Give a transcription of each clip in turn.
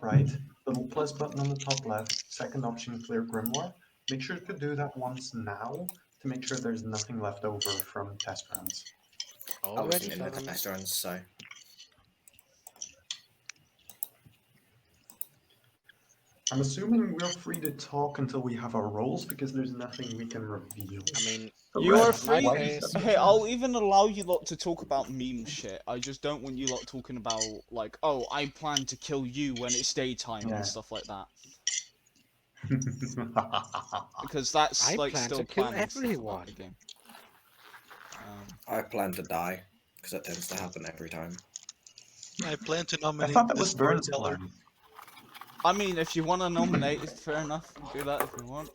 right, the little plus button on the top left, second option, clear grimoire. Make sure to do that once now to make sure there's nothing left over from test rounds. I Already wasn't in the done. test rounds, so. I'm assuming we're free to talk until we have our roles because there's nothing we can reveal. I mean, So You Red, are free. why Night you phase. set the Hey, chat? I'll even allow you lot to talk about meme shit. I just don't want you lot talking about like, oh, I plan to kill you when it's daytime Yeah. and stuff like that. Because that's I like plan still to kill planning stuff about everyone. the game. I plan to die, because that tends to happen every time. I plan to I nominate thought that the was Burns' storyteller. plan. I mean, if you want to nominate, it's fair enough. Do that if you want.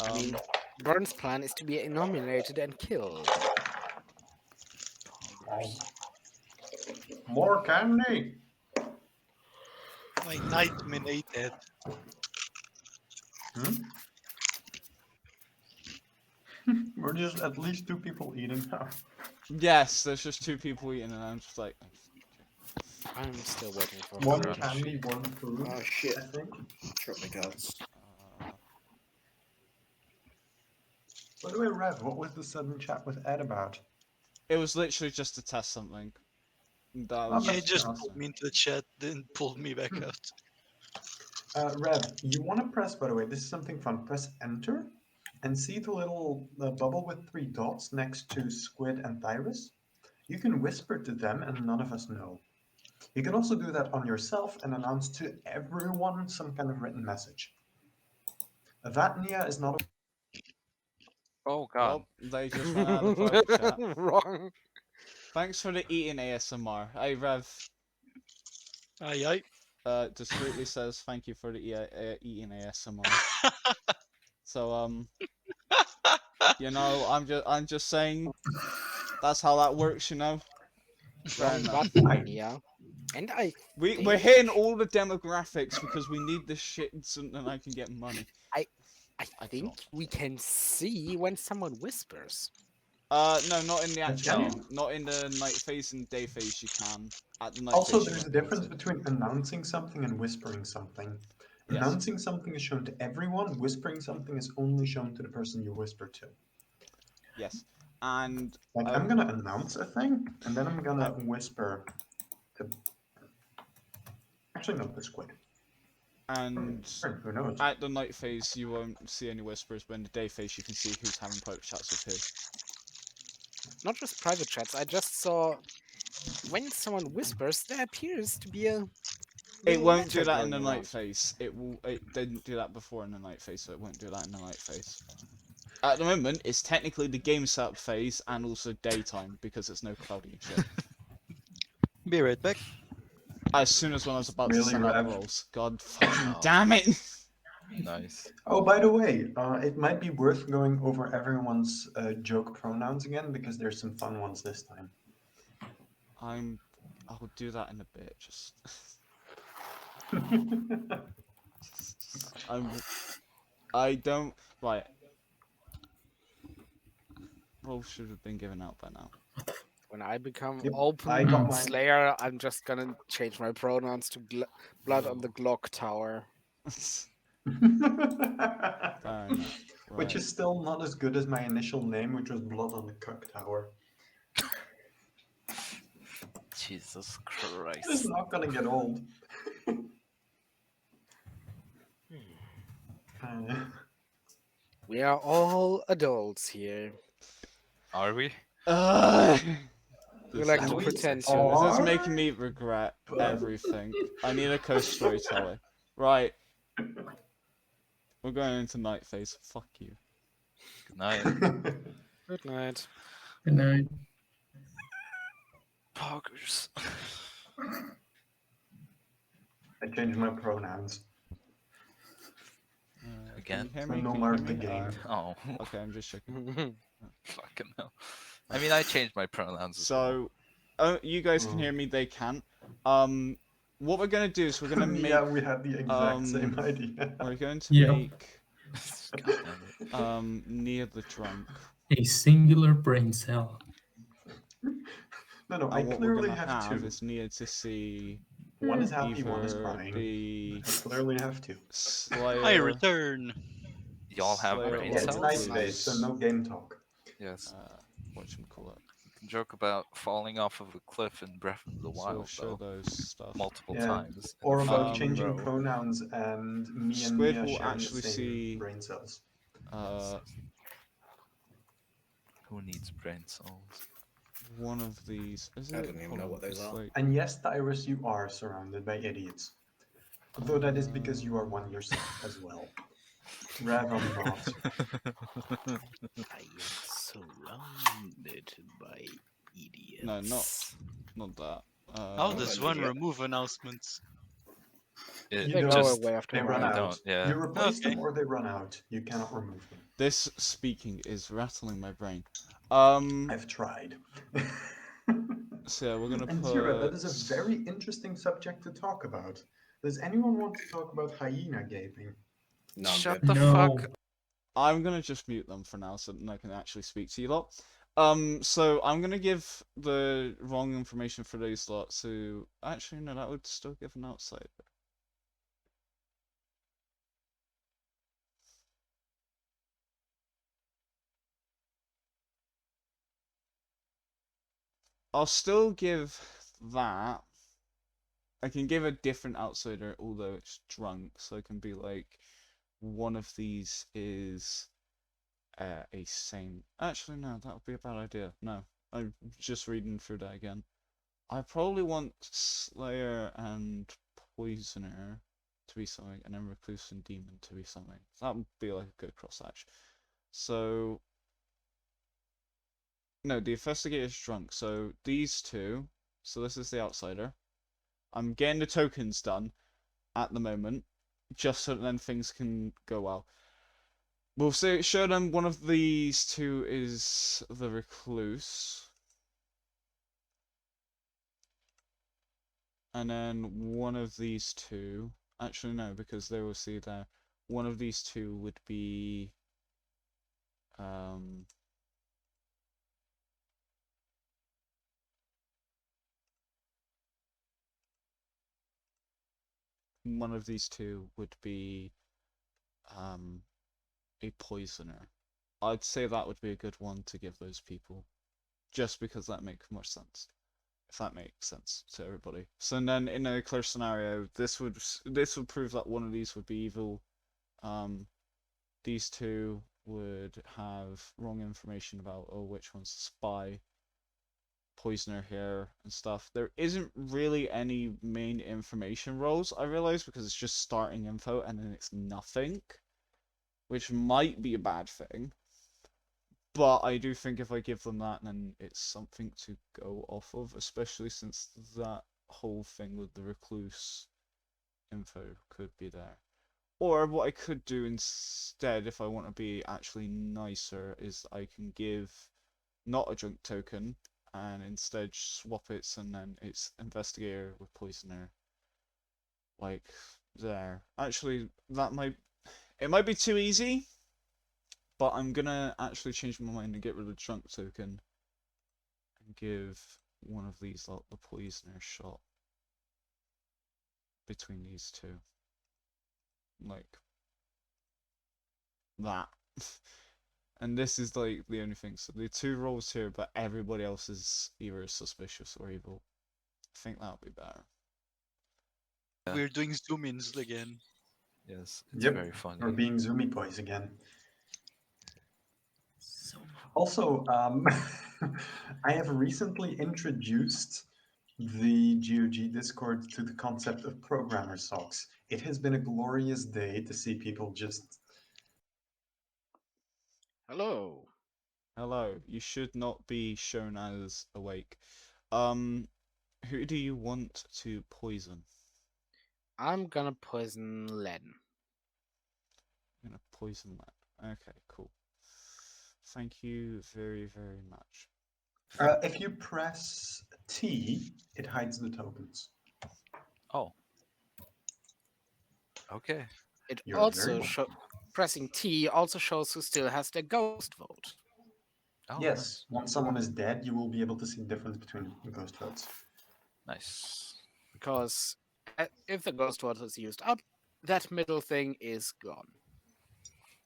I mean, Burns' plan is to be nominated and killed. More candy! My Niatepyh. Hmm? We're just at least 2 people eating now. yes, there's just 2 people eating, and I'm just like, I'm still waiting for One lunch. candy, 1 food, Oh shit. I think. Drop my cards. By the way, Rev, what was the sudden chat with Ed about? it was literally just to test something. That was Okay. He just awesome. pulled me into the chat, then pulled me back out. Rev, you want to press, by the way, this is something fun. Press enter and see the little bubble with 3 dots next to Squid and Thyrus. You can whisper to them and none of us know. You can also do that on yourself and announce to everyone some kind of written message. That, Nia, is not a... Oh god. well, they just ran out of the private chat. Wrong. Thanks for the eating ASMR. Hey, Rev. Aye. Discreetly says thank you for the eating ASMR. So you know, I'm just saying that's how that works, you know. Fair Wrong enough. button, yeah. And We're hitting all the demographics because we need this shit so that I can get money. I I think don't. we can see when someone whispers. No, not in the actual can game. Not in the night phase and day phase. You can. At the night Also, phase, you there's a won't be able difference to. between announcing something and whispering something. Yes. Announcing something is shown to everyone, whispering something is only shown to the person you whisper to. Yes. And Like, I'm gonna announce a thing, and then I'm gonna whisper to... Actually, no, to Squid. and Who knows? at the night phase, you won't see any whispers, but in the day phase, you can see who's having private chats with who. Not just private chats, I just saw when someone whispers, there appears to be a It little won't do letter that in the going night around. phase. It didn't do that before in the night phase, so it won't do that in the night phase. At the moment, it's technically the game setup phase and also daytime because it's no cloudy and shit. Be right back. As soon as when I was about to Really, set up Rev? rolls. God fucking Oh. damn it! Nice. Oh, by the way, it might be worth going over everyone's joke pronouns again, because there's some fun ones this time. I'll do that in a bit, just... I don't... Right. Rolls should have been given out by now. When I become Yep, open I got mine. Slayer, I'm just gonna change my pronouns to blood on the Clocktower. Fair enough. Which Right. is still not as good as my initial name, which was Blood on the Clocktower. Jesus It's Christ. not gonna get old. We are all adults here. Are we? We like is- to we pretend This to. is making me regret everything. I need a co-storyteller. Right. We're going into night phase. Fuck you. Good night. Good night. Good night. Poggers. I changed my pronouns. Again? Can you hear So me? no Can you more hear me? the game. Oh, Okay, I'm just checking. fucking hell. I mean, I changed my pronouns as well. So, you guys can hear me. They can't. What we're gonna do is we're gonna make. Yeah, we had the exact same idea. We're going to Yeah. make God damn it. near the drunk. A singular brain cell. No, I And what we're clearly gonna have have two. is near to see One is happy, one is Either crying. the You clearly have to. Slayer. I return. Y'all have Slayer brain Yeah, it's or night cells? phase, so recluse. no game talk. Yes. Whatchamacallit. You can joke about falling off of a cliff in Breath of the So we'll Wild, show though, those stuff. multiple Yeah. times. in a Or about fucking changing row. pronouns and me and Squid Mia will sharing the actually same see brain cells. Who needs brain cells? one of these. Is I it? don't even Hold know on, what those it's are. like, And yes, Thyrus, you are surrounded by idiots. Though that is because you are one yourself as well. Rev, I'm not. I am surrounded by idiots. no, not that. How does an one idiot. remove announcements? It You They don't. go just away after They a run while. out. don't. Yeah. You replace Okay. them or they run out. You cannot remove them. This speaking is rattling my brain. I've tried. So yeah, we're gonna And put. Zira, that is a very interesting subject to talk about. Does anyone want to talk about hyena gaping? No, I'm Shut good. the No. fuck. I'm gonna just mute them for now so that I can actually speak to you lot. So I'm gonna give the wrong information for these lot. So actually, no, that would still give an outsider. I'll still give that. I can give a different outsider, although it's drunk, so I can be like, one of these is a saint. Actually, no, that would be a bad idea. No, I'm just reading through that again. I probably want Slayer and Poisoner to be something, and then Recluse and Demon to be something. That would be like a good cross hatch. So, no, the Investigator's drunk. So these two. So this is the outsider. I'm getting the tokens done at the moment, just so that then things can go well. We'll show them one of these two is the Recluse. And then one of these two, actually no, because they will see that one of these two would be one of these two would be a poisoner. I'd say that would be a good one to give those people, just because that makes more sense. If that makes sense to everybody. So then, in a clear scenario, this would prove that one of these would be evil. These two would have wrong information about which one's the spy, poisoner here and stuff. There isn't really any main information roles, I realize, because it's just starting info and then it's nothing, which might be a bad thing. But I do think if I give them that, then it's something to go off of, especially since that whole thing with the recluse info could be there. Or what I could do instead, if I want to be actually nicer, is I can give not a drunk token, and instead swap it, and then it's investigator with poisoner. Like, there. Actually, it might be too easy, but I'm gonna actually change my mind and get rid of the drunk token and give one of these like the poisoner shot between these two. Like that. And this is like the only thing. So the two roles here, but everybody else is either suspicious or evil. I think that would be better. Yeah. We're doing zoom ins again. Yes, it's Yep. very funny. Or being zoomy boys again. Also, I have recently introduced the GOG Discord to the concept of programmer socks. It has been a glorious day to see people just... Hello. Hello. You should not be shown as awake. Who do you want to poison? I'm gonna poison Len. I'm gonna poison that. Okay, cool. Thank you very, very much. if you press T, it hides the tokens. Oh. Okay. It You're very also welcome. pressing T also shows who still has their ghost vote. Oh, Yes, once someone is dead, you will be able to see the difference between the ghost votes. Nice. Because If the ghost water is used up, that middle thing is gone.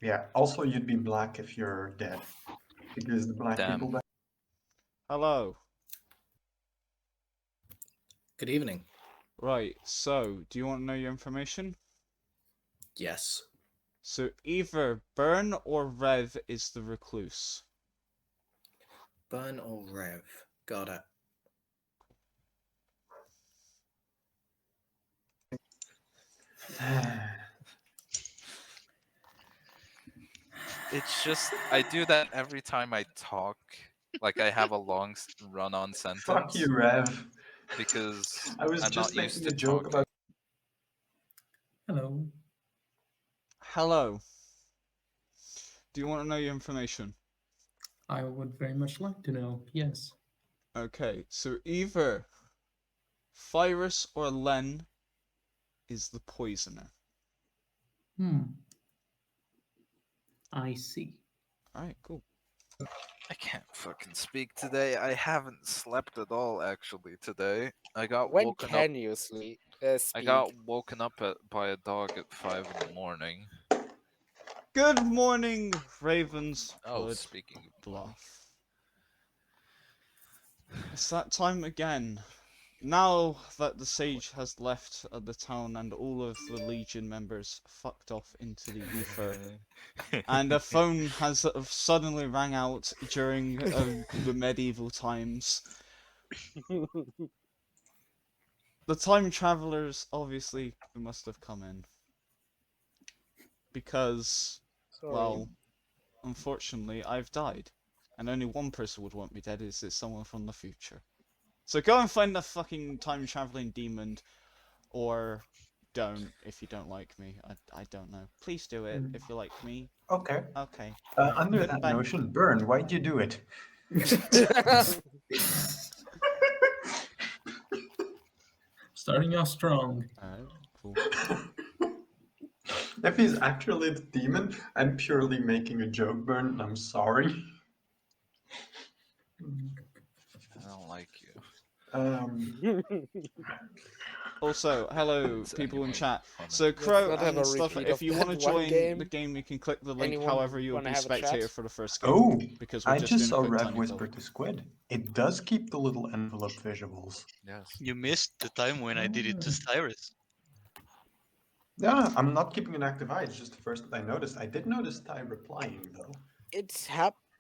Yeah. Also, you'd be black if you're dead, because the black Damn. people die. Hello. Good evening. Right, so, do you want to know your information? Yes. So, either Burn or Rev is the recluse. Burn or Rev? Got it. It's just I do that every time I talk. Like I have a long run-on sentence. Fuck you, Rev. Because I was I'm just not used making to a joke talking. about. Hello. Hello. Do you want to know your information? I would very much like to know. Yes. Okay, so either Thyrus or Len is the poisoner. I see. Alright, cool. I can't fucking speak today. I haven't slept at all actually today. I got When woken up. can you speak? I got woken up by a dog at 5 in the morning. Good morning, Ravens. Oh, Blood speaking of Bluff. It's that time again. Now that the sage has left the town and all of the Legion members fucked off into the ether, and a phone has sort of suddenly rang out during the medieval times. The time travelers obviously must have come in. Because, well, unfortunately, I've died. And only one person would want me dead, is it someone from the future. So go and find the fucking time-traveling demon, or don't, if you don't like me. I don't know. Please do it, if you like me. Okay. Okay. Under Good, that bye. notion, Burn, why'd you do it? Starting off strong. Alright, cool. If he's actually the demon, I'm purely making a joke, Burn. I'm sorry. I don't like you. Also, hello, It's people in anyway chat. funny. So, Let's Crow not have and a stuff, repeat if of you that want to one join game. the game, you can click the link. Anyone However, you'll wanna be have a spectator chat? for the first game. Oh, Because we're I just just doing saw a quick Rev tiny whisper build. to Squid. It does keep the little envelope visuals. Yes. You missed the time when I did it to Thyrus. Yeah, I'm not keeping an active eye. It's just the first that I noticed. I did notice Ty replying, though.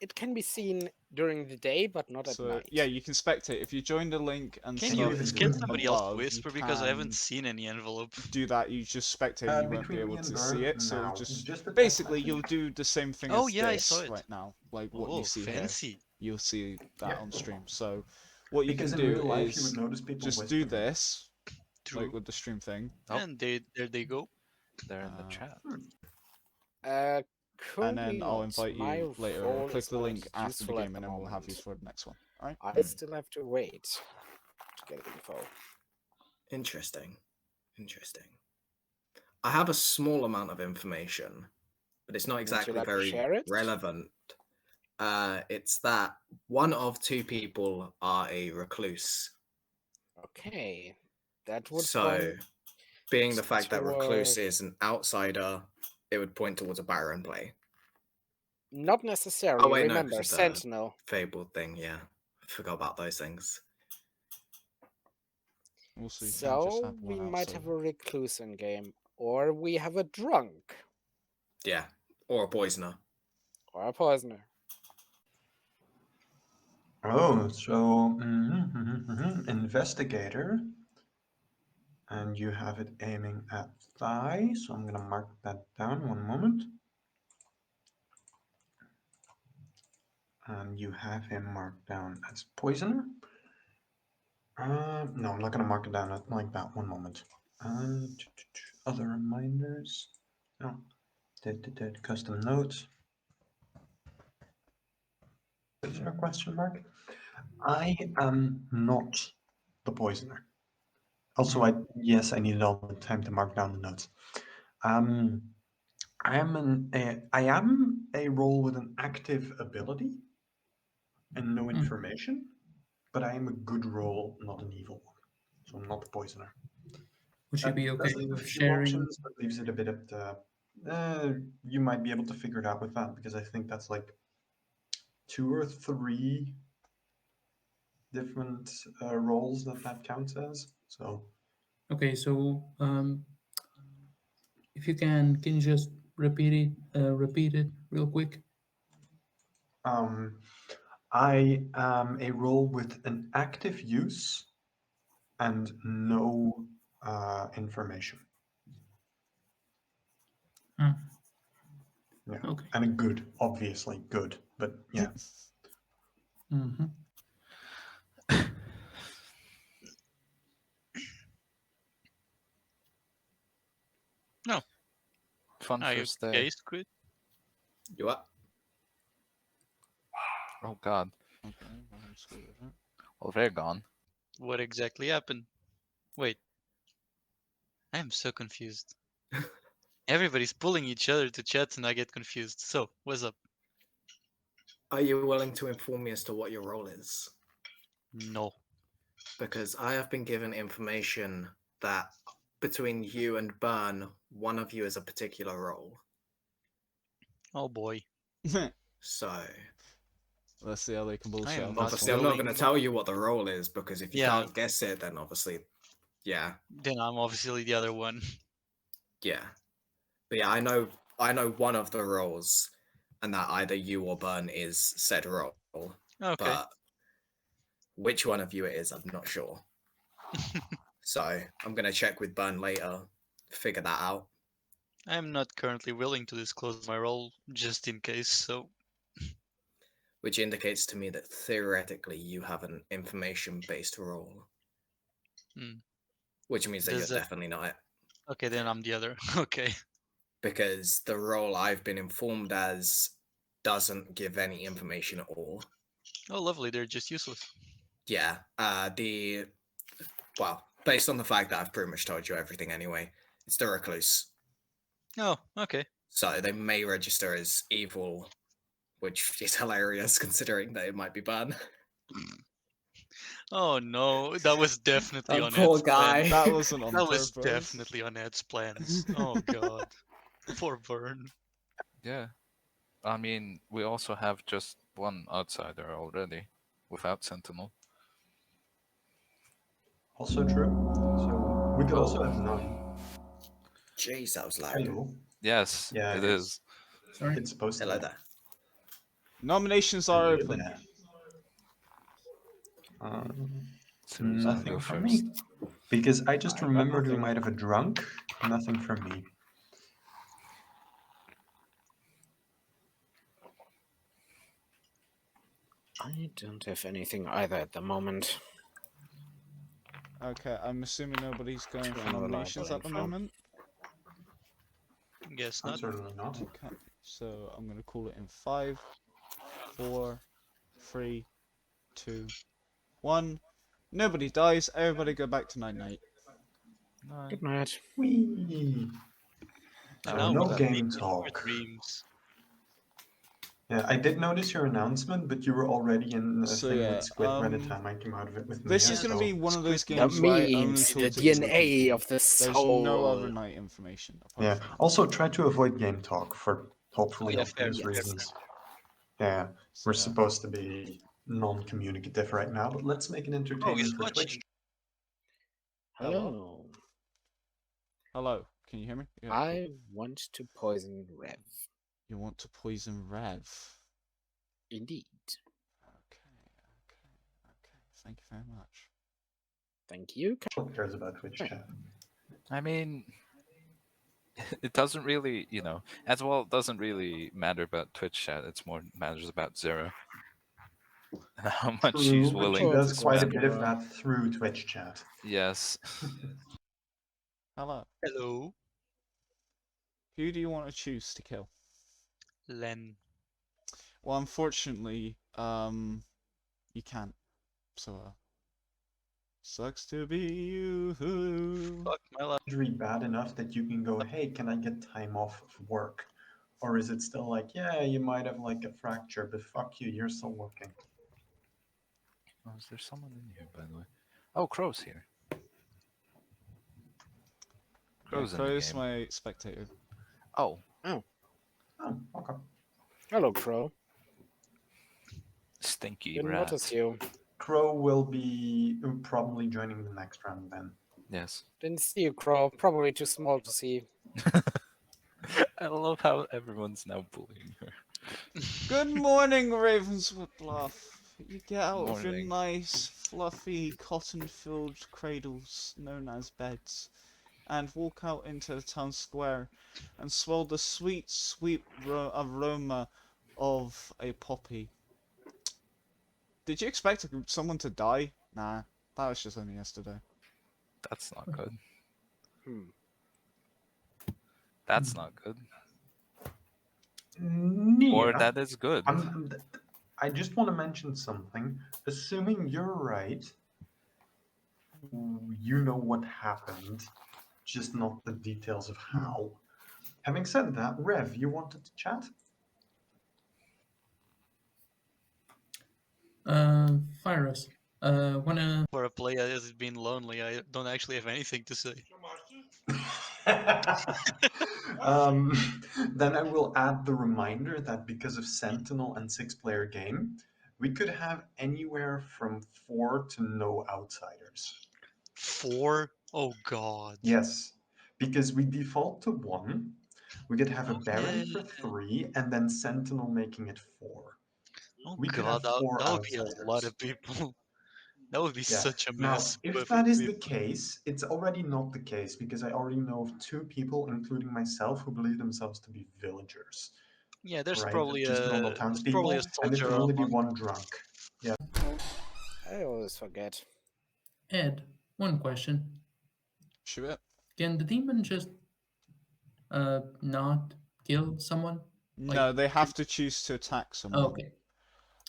It can be seen during the day, but not at So, night. yeah, you can spectate. If you join the link and Can Can you you stuff even do can it? somebody else above, whisper you because I can haven't seen any envelope. do that. You just spectate, you won't be Between able me and to Burn, see it. So now. just Just a text basically, message. you'll do the same thing Oh, as yeah, I this saw it. right now, like what Oh, you see here. fancy. You'll see that Yeah. on stream. So what you Because can in do real life, you would is notice people just do whispering. this, True. like with the stream thing. Oh. And there they go. They're in the chat. And Currently then I'll not. invite My you later. phone Click is the not link after the useful at game, and then we'll have you moment. for the next one. All right. I still have to wait to get info. Interesting. Interesting. I have a small amount of information, but it's not Would you exactly like to very share it? relevant. It's that one of two people are a recluse. Okay, that would So, point being the fact that recluse toward- is an outsider, it would point towards a Baron play. not necessarily. Oh wait, no, Remember, 'cause of the Sentinel. Fabled thing, yeah. I forgot about those things. Also, you can't just So have we one might outside. have a recluse in game, or we have a drunk, Yeah. Or a poisoner. or a poisoner. Oh, so investigator, and you have it aiming at thigh. So I'm gonna mark that down. One moment. And you have him marked down as poisoner. No, I'm not gonna mark it down like that. One moment. Other reminders. No. Custom notes. Is there a question mark? I am not the poisoner. Also, I needed all the time to mark down the notes. I am a role with an active ability and no information, but I am a good role, not an evil one. So I'm not the poisoner. Would you be Does okay have a with few sharing? options, but leaves it a bit up to. You might be able to figure it out with that because I think that's like 2 or 3 different roles that counts as. So Okay, so if you can you just repeat it real quick? I am a role with an active use and no information. Hmm. Yeah, Okay. and a good, obviously good, but yeah. Mm-hmm. Fun Are you first day. okay, Squid? You up? Oh god. Okay, well, I'm screwed with it. Well, they're gone. What exactly happened? Wait. I am so confused. Everybody's pulling each other to chat and I get confused. So, what's up? Are you willing to inform me as to what your role is? No. Because I have been given information that between you and Burn, one of you is a particular role. Oh boy. So Let's see how they can I am bullshit off not this obviously one. I'm not willing. going to tell you what the role is because if you Yeah. can't guess it, then obviously, yeah, Then I'm obviously the other one. yeah. But yeah, I know one of the roles, and that either you or Burn is said role. Okay. But which one of you it is, I'm not sure. So I'm going to check with Burn later, figure that out. I am not currently willing to disclose my role just in case, so Which indicates to me that theoretically you have an information-based role. Hmm. Which means that Does you're that- definitely not it. okay, then I'm the other. Okay. Because the role I've been informed as doesn't give any information at all. Oh, lovely. They're just useless. Yeah, well, based on the fact that I've pretty much told you everything anyway, it's the recluse. Oh, okay. So they may register as evil, which is hilarious considering that it might be banned. Oh no, that was definitely That on poor Ed's guy. plan. That wasn't on That was purpose. definitely on Ed's plans. Oh god. Poor Vern. Yeah. I mean, we also have just one outsider already, without Sentinel. Also true. So we could also have 9. Jeez, that was loud. Hello. Yes, Yeah, it is. Sorry. It's supposed to Hello be. there. Nominations are Hello open. there. Thyrus gonna Nothing go from first. me. Because I just I got remembered we nothing. might have a drunk. Nothing from me. I don't have anything either at the moment. Okay, I'm assuming nobody's going for Unreliable nominations at the info. moment. Guess I'm not. certainly not. Okay, so I'm gonna call it in 5, 4, 3, 2, 1. Nobody dies. Everybody go back to night. No, Good night. Whee! And So now no we can game make our talk. dreams. Yeah, I did notice your announcement, but you were already in a So thing yeah, with Squid by the time I came out of it with This Mia, is gonna so be one of those Squid The games where I only memes, the talk to two DNA people. of the There's soul. no other night information apart yeah. from that. Also, try to avoid game talk for hopefully Yeah, obvious fair, reasons. Yeah, So, we're supposed to be non-communicative right now, but let's make it Oh, entertaining he's for watching. Twitch. Hello. Hello, can you hear me? Yeah, cool. I want to poison Rev. You want to poison Rev? Indeed. Okay. Thank you very much. Thank you. Who cares about Twitch Right. chat? I mean, it doesn't really, as well, it doesn't really matter about Twitch chat. It's more matters about Zero. And how much True, she's but willing she to does quite a spend. bit of that through Twitch chat. Yes. Hello. Hello, Who do you want to choose to kill? Len. Well, unfortunately, you can't. So, sucks to be you. Fuck my life. Injury bad enough that you can go, hey, can I get time off of work? Or is it still like, yeah, you might have like a fracture, but fuck you, you're still working. Oh, is there someone in here, by the way? Oh, Crow's here. Crow's in the Crow's game. my spectator. Oh, Oh, okay. Hello, Crow. stinky Didn't rat. notice you. Crow will be probably joining the next round then. Yes. Didn't see you, Crow. Probably too small to see. I love how everyone's now bullying her. Good morning, Ravenswood Bluff. You get out of your Morning. nice, fluffy, cotton-filled cradles known as beds, and walk out into the town square and swell the sweet, sweet aroma of a poppy. Did you expect someone to die? Nah, that was just only yesterday. That's not good. Hmm. That's not good. Nia, Or that is good. I just want to mention something. Assuming you're right, you know what happened, just not the details of how. Having said that, Rev, you wanted to chat? Thyrus, wanna... For a player that has been lonely, I don't actually have anything to say. um, then I will add the reminder that because of Sentinel and 6-player game, we could have anywhere from 4 to no outsiders. 4? Oh god. Yes, because we default to 1. We could have a Oh, Baron for yeah. 3, and then Sentinel making it 4. Oh We could god, have 4 that would be a lot outsiders. of people. That would be Yeah. such a Now, mess. if with that is the people. case, it's already not the case because I already know of 2 people, including myself, who believe themselves to be villagers. Yeah, there's Right? probably Just normal a townspeople, and it soldier can or a only be monk. 1 drunk. Yeah. I always forget. Ed, one question. Shoot it. Can the demon just not kill someone? No, they have to choose to attack someone. Okay,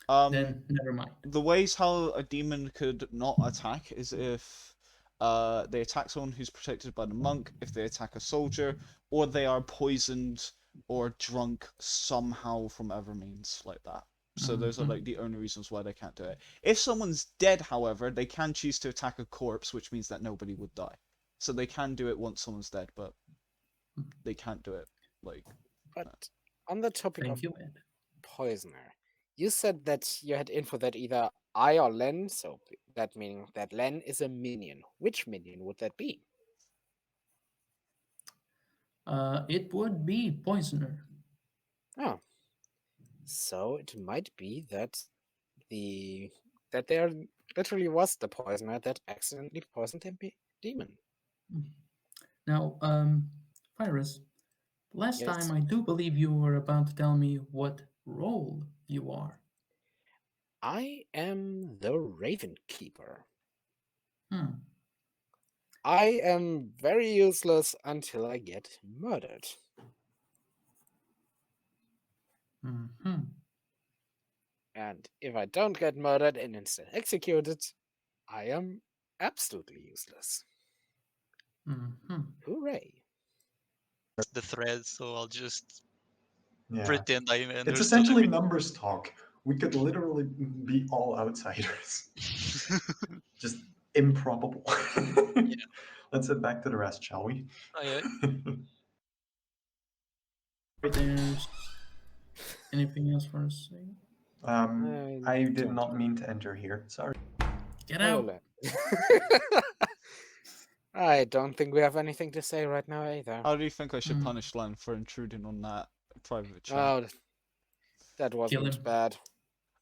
Um, then never mind. the ways how a demon could not attack is if they attack someone who's protected by the monk, if they attack a soldier, or they are poisoned or drunk somehow from other means like that. So those are like the only reasons why they can't do it. If someone's dead, however, they can choose to attack a corpse, which means that nobody would die. So they can do it once someone's dead, but they can't do it like. But on the topic Thank of you, Ed. poisoner, you said that you had info that either I or Len, so that meaning that Len is a minion. Which minion would that be? It would be Poisoner. Oh. So it might be that there literally was the poisoner that accidentally poisoned the demon. Now, Thyrus, last Yes. time I do believe you were about to tell me what role you are. I am the Raven Keeper. Hmm. I am very useless until I get murdered. Mm-hmm. And if I don't get murdered and instead executed, I am absolutely useless. Mm-hmm. Hooray. The thread, so I'll just Yeah. pretend I understood. It's essentially numbers talk. We could literally be all outsiders. Just improbable. Let's head back to the rest, shall we? Oh, yeah. There's anything else for us to say? I did don't not mean to enter here. Sorry. Get Hello, out! Len. I don't think we have anything to say right now either. How do you think I should Hmm. punish Len for intruding on that private chat? Oh, that Kill wasn't him. bad.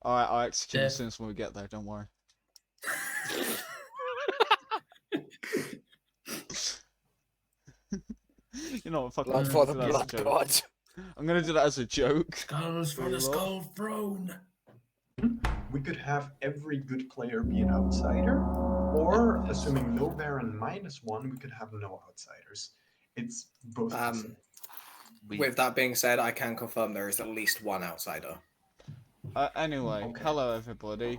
Alright, I'll execute him as Death. soon as we get there, don't worry. You know what, fuck it, Blood I'm for gonna the do that as a blood joke. god. I'm gonna do that as a joke. Skulls for the Very well. skull throne! We could have every good player be an outsider, or assuming no Baron -1, we could have no outsiders. It's both possible. With that being said, I can confirm there is at least 1 outsider. Anyway, Okay. hello everybody.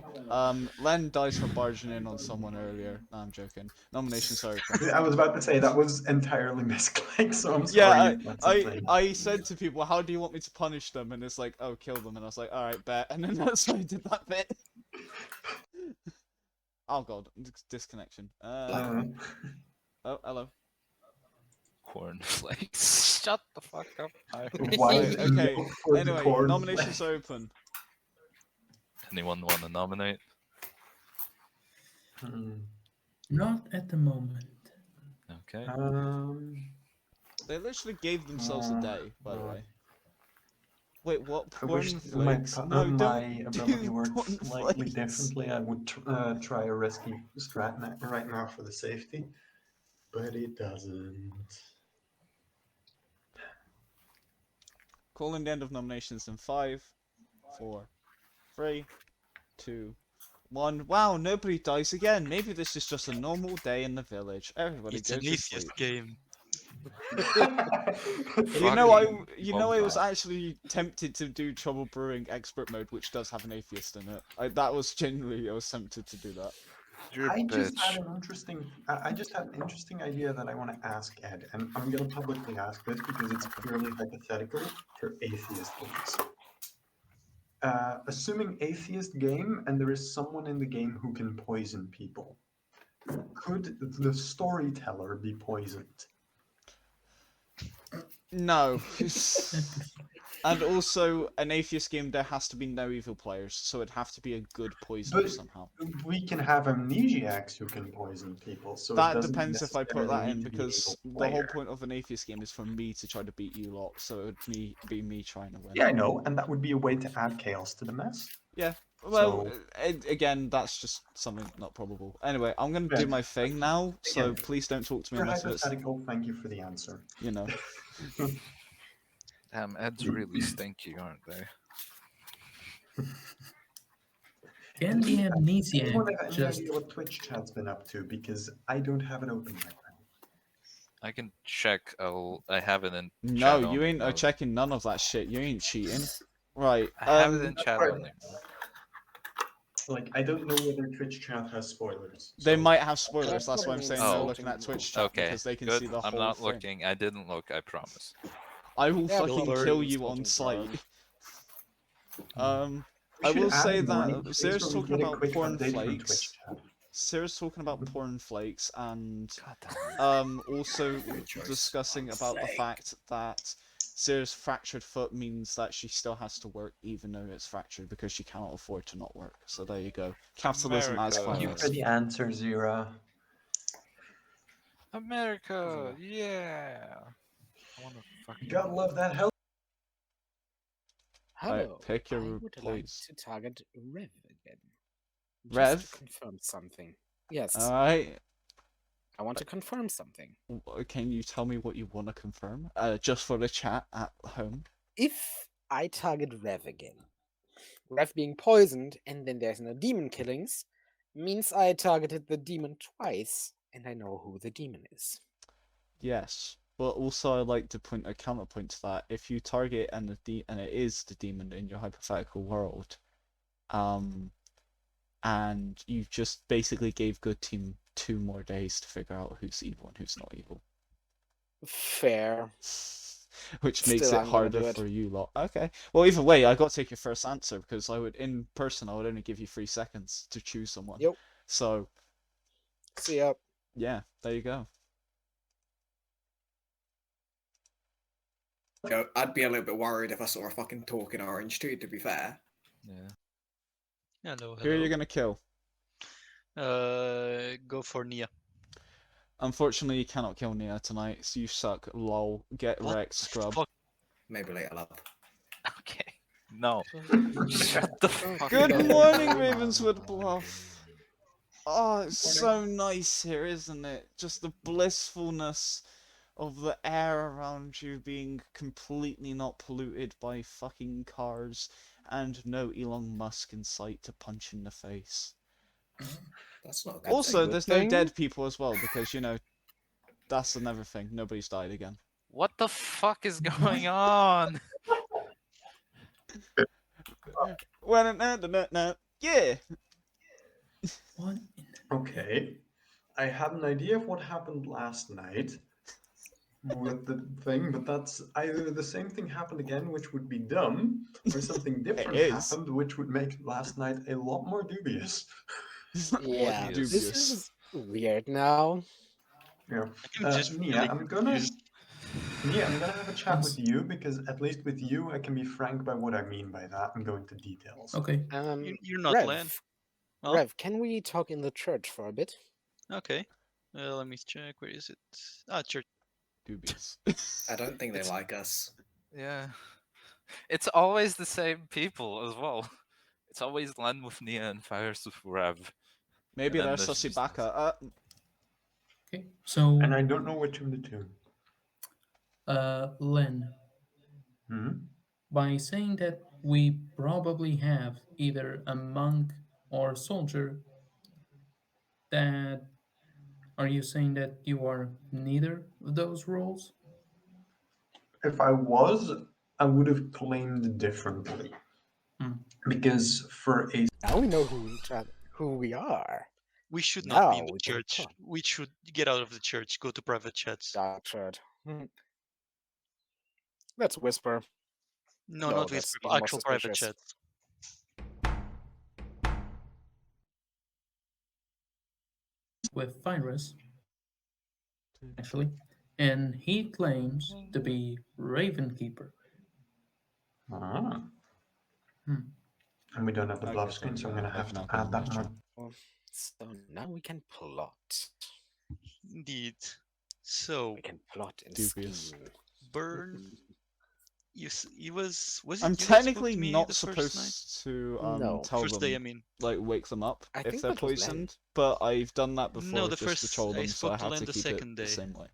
Len dies for barging in on someone earlier. No, I'm joking. Nomination, sorry. I was about to say that was entirely misclick, so I'm sorry Yeah, if that's a thing. I said to people, how do you want me to punish them? And it's like, oh, kill them. And I was like, alright, bet. And then that's why I did that bit. Oh god, disconnection. Oh, hello. cornflakes. Shut the fuck up. Why Right, did okay. milk for the Anyway, corn nominations flakes? are open. Anyone want to nominate? Not at the moment. Okay. They literally gave themselves a day, by the way. Wait, what? I wish Cornflakes? No, my don't ability do worked slightly cornflakes. differently. I would try a risky strat right now for the safety, but it doesn't. Calling the end of nominations in 5, 4, 3, 2, 1. Wow, nobody dies again. Maybe this is just a normal day in the village. Everybody It's go an to atheist sleep. game. You know, I Fucking was bomb. actually tempted to do Trouble Brewing Expert Mode, which does have an atheist in it. That was genuinely, I was tempted to do that. You're a I just had bitch. an interesting. I just had an interesting idea that I want to ask Ed, and I'm gonna publicly ask this because it's purely hypothetical for atheist games. Assuming atheist game, and there is someone in the game who can poison people, could the storyteller be poisoned? No. That'd be fun. And also, an atheist game, there has to be no evil players, so it'd have to be a good poisoner But somehow. we can have amnesiacs who can poison people, so it That doesn't depends if I put necessarily that in, need to be an because evil the whole player. point of an atheist game is for me to try to beat you lot, so it would be me trying to win. Yeah, I know, and that would be a way to add chaos to the mess. Yeah, well, So- again, that's just something not probable. Anyway, I'm going to do Right. my thing now, so Again, please don't talk to me You're unless it's, hypothetical, thank you for the answer. you know. Damn, Eds really stinky, aren't they? Can the Anyone amnesiac have any just idea what Twitch chat's been up to? Because I don't have it open right now. I can check. I have it in. No, chat you only ain't mode. checking none of that shit. You ain't cheating. Right. I have it in chat Right. only. Like, I don't know whether Twitch chat has spoilers. They so- might have spoilers. That's why I'm saying no Oh. looking at Twitch chat, Okay, because they can good. see the I'm whole not thing. looking. I didn't look. I promise. I will Yeah, fucking don't kill worry, you it's on fucking sight. We I should will add say a morning that phase Sarah's where we talking get a about quick porn update from flakes. Twitch chat. Sarah's talking about porn flakes, and God damn. also Good choice. discussing Fuck's about the sake. fact that Sarah's fractured foot means that she still has to work even though it's fractured because she cannot afford to not work. So there you go. Capitalism as America. Thank you finance. for the answer, Zira. America, yeah. I wanna fucking. Gotta love that hell. Hello. pick your I would like place. to target Rev again. Just Rev? to confirm something. Yes, Alright. I want to confirm something. Can you tell me what you want to confirm? Just for the chat at home. If I target Rev again, Rev being poisoned, and then there's no demon killings, means I targeted the demon twice, and I know who the demon is. Yes, but also I'd like to point a counterpoint to that. If you target and it is the demon in your hypothetical world, and you just basically gave good team 2 more days to figure out who's evil and who's not evil, Fair. which makes Still, it I'm gonna do harder it. for you lot. Okay. Well, either way, I got to take your first answer because I would in person I would only give you 3 seconds to choose someone. Yep. So See ya. yeah, there you go. I'd be a little bit worried if I saw a fucking talking orange too, to be fair. Yeah. Hello, Who are you hello. gonna kill? Go for Nia. Unfortunately, you cannot kill Nia tonight, so you suck. Lol. Get What wrecked, the scrub. fuck? Maybe later, love. Okay. No. Shut the fuck Good up. morning, Ravenswood Bluff. Oh, it's so nice here, isn't it? Just the blissfulness of the air around you being completely not polluted by fucking cars, and no Elon Musk in sight to punch in the face. That's not a good Also, thing. there's no thing. dead people as well, because, you know, that's another thing. Nobody's died again. What the fuck is going on? Yeah! What? Okay. I had an idea of what happened last night with the thing, but that's either the same thing happened again, which would be dumb, or something different is. happened, which would make last night a lot more dubious. Yeah, Dubious. this is weird now. Yeah. I'm just Nia, really I'm gonna confused. Yeah, I'm gonna have a chat with Yes. you because at least with you, I can be frank by what I mean by that and go into details. Okay. You're not Rev, Lan. Huh? Rev, can we talk in the church for a bit? Okay. Let me check. Where is it? Ah, church. Dubious. I don't think they It's- like us. Yeah. It's always the same people as well. It's always Len with Nia and Thyrus with Rev. Maybe And they're then there's sussy just- baka. Okay. So, And I don't know which of the two. Len, Hmm? by saying that we probably have either a monk or a soldier, that are you saying that you are neither of those roles? If I was, I would have claimed differently. Hmm. Because for a Now we know who we are. We should not be in Now the we can church. talk. We should get out of the church. Go to private chats. Dark church. Let's whisper. No, No, not that's with even more actual private suspicious. chats. With Thyrus, actually, and he claims to be Ravenkeeper. Ah. Hmm. And we don't have the Okay, bluff so screen, so I'm yeah, gonna have Revenant to add in that the one. chat. Well, so now we can plot. Indeed. So, We can plot and Dubious. scheme. Burn. He was it I'm you that spoke technically to me not the first night? supposed to No. tell First day, I them, mean. like, wake them up I if think they're that was Len. poisoned, but I've done that No, before the just to first troll I them, so I spoke to have Len to the keep second it the day. same way.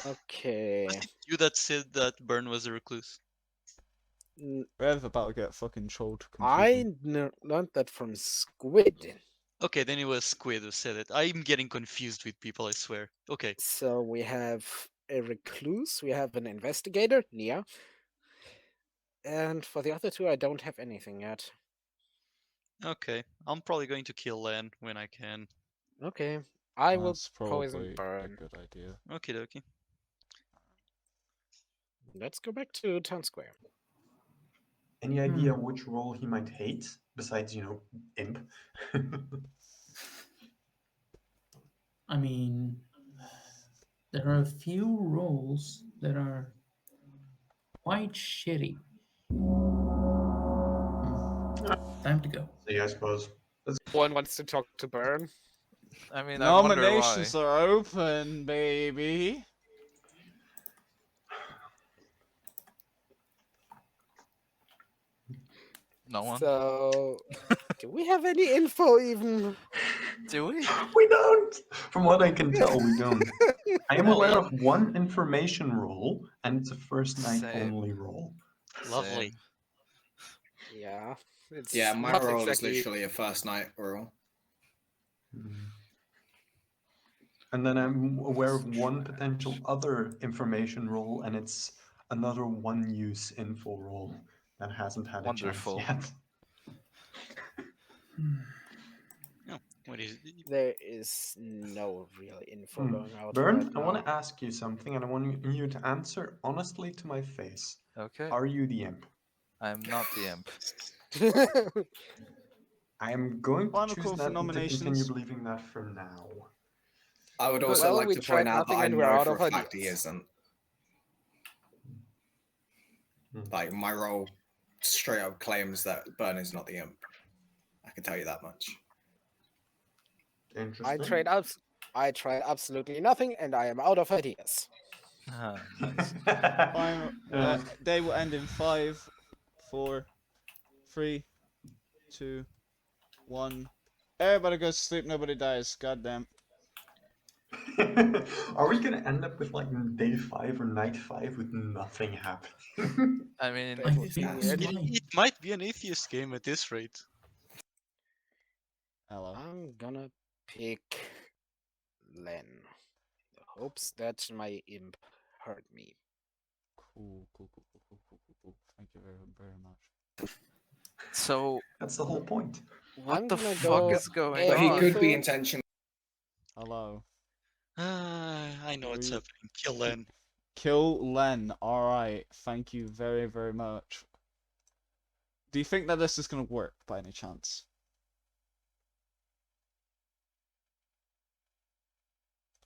Okay. Was it you that said that Burn was a recluse? Rev about to get fucking trolled I completely. learned that from Squid. Okay, then it was Squid who said it. I'm getting confused with people, I swear. Okay. So we have a recluse, we have an investigator, Nia. And for the other two, I don't have anything yet. Okay. I'm probably going to kill Len when I can. Okay. I will That's poison probably a Burn. good idea. Okie dokie. Let's go back to Town Square. Any idea which role he might hate besides, imp? I mean, there are a few roles that are quite shitty. Time to go. See, I suppose. One wants to talk to Burn. I mean, I wonder why. Nominations are open, baby. No one? So, do we have any info even? Do we? We don't! From what I can tell, we don't. I am aware of one information role, and it's a first night Same. only role. Lovely. Same. Yeah. It's Yeah, my not role exactly... is literally a first night role. And then I'm aware of one potential other information role, and it's another one-use info role that hasn't had a chance Wonderful. yet. What is There is no real info going out Burn, right I want now. to ask you something, and I want you to answer honestly to my face. Okay. Are you the imp? I'm not the imp. I am going to Final choose call for that and to continue nominations. believing that for now. I would also Well, like we to tried point out that nothing I and we're know out for of a fact he ideas. isn't. Like, my role straight up claims that Burn is not the imp. I can tell you that much. Interesting. I tried absolutely nothing, and I am out of ideas. Ah, nice. Final, they will end in 5, 4, 3, 2, 1. Everybody goes to sleep, nobody dies. Goddamn. Are we gonna end up with like day 5 or night 5 with nothing happening? I mean, That would be think we weird. might. it might be an atheist game at this rate. Hello. I'm gonna pick Len. In the hopes that my imp heard me. Cool. Thank you very, very much. so That's the whole point. what I'm the gonna fuck go is going But he on? could be Anything- intentionally. Hello. I know what's Are you- happening. Kill Len. Kill Len. Alright. Thank you very, very much. Do you think that this is going to work by any chance?